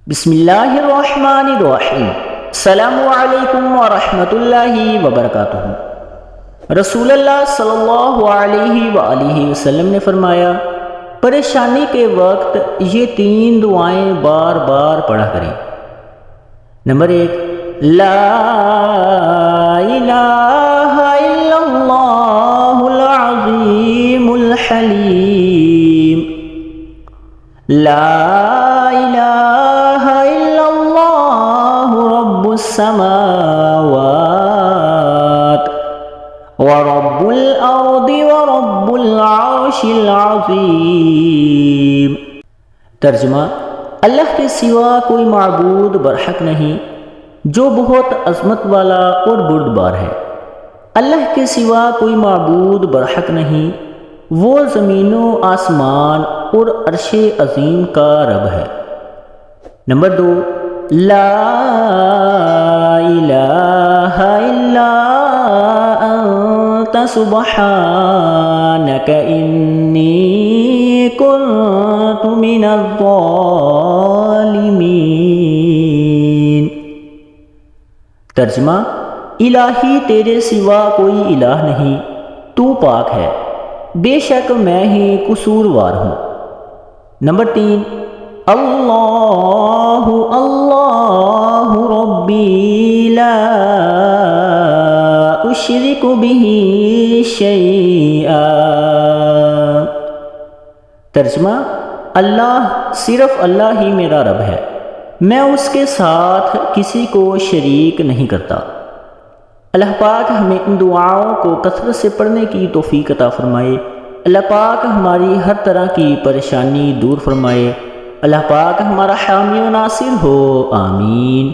بسم اللہ الرحمن الرحیم۔ السلام علیکم ورحمۃ اللہ وبرکاتہ۔ رسول اللہ صلی اللہ علیہ وآلہ وسلم نے فرمایا، پریشانی کے وقت یہ 3 دعائیں بار بار پڑھا کریں۔ نمبر 1، لا الہ الا اللہ العظیم الحلیم، لا الہ الا اللہ رب السماوات ورب الارض ورب العرش العظیم۔ ترجمہ: اللہ کے سوا کوئی معبود برحق نہیں جو بہت عظمت والا اور بردبار ہے۔ اللہ کے سوا کوئی معبود برحق نہیں، وہ زمین و آسمان اور عرش عظیم کا رب ہے۔ نمبر 2، لا الہ الا انت سبحانک انی کنت من الظالمین۔ ترجمہ: الہی تیرے سوا کوئی الہ نہیں، تو پاک ہے، بے شک میں ہی قصوروار ہوں۔ نمبر 3، اللہ اللہ ربی لا اشرک بہ شیئا۔ ترجمہ: اللہ، صرف اللہ ہی میرا رب ہے، میں اس کے ساتھ کسی کو شریک نہیں کرتا۔ اللہ پاک ہمیں ان دعاؤں کو کثرت سے پڑھنے کی توفیق عطا فرمائے۔ اللہ پاک ہماری ہر طرح کی پریشانی دور فرمائے۔ اللہ پاک ہمارا حامی و ناصر ہو، آمین۔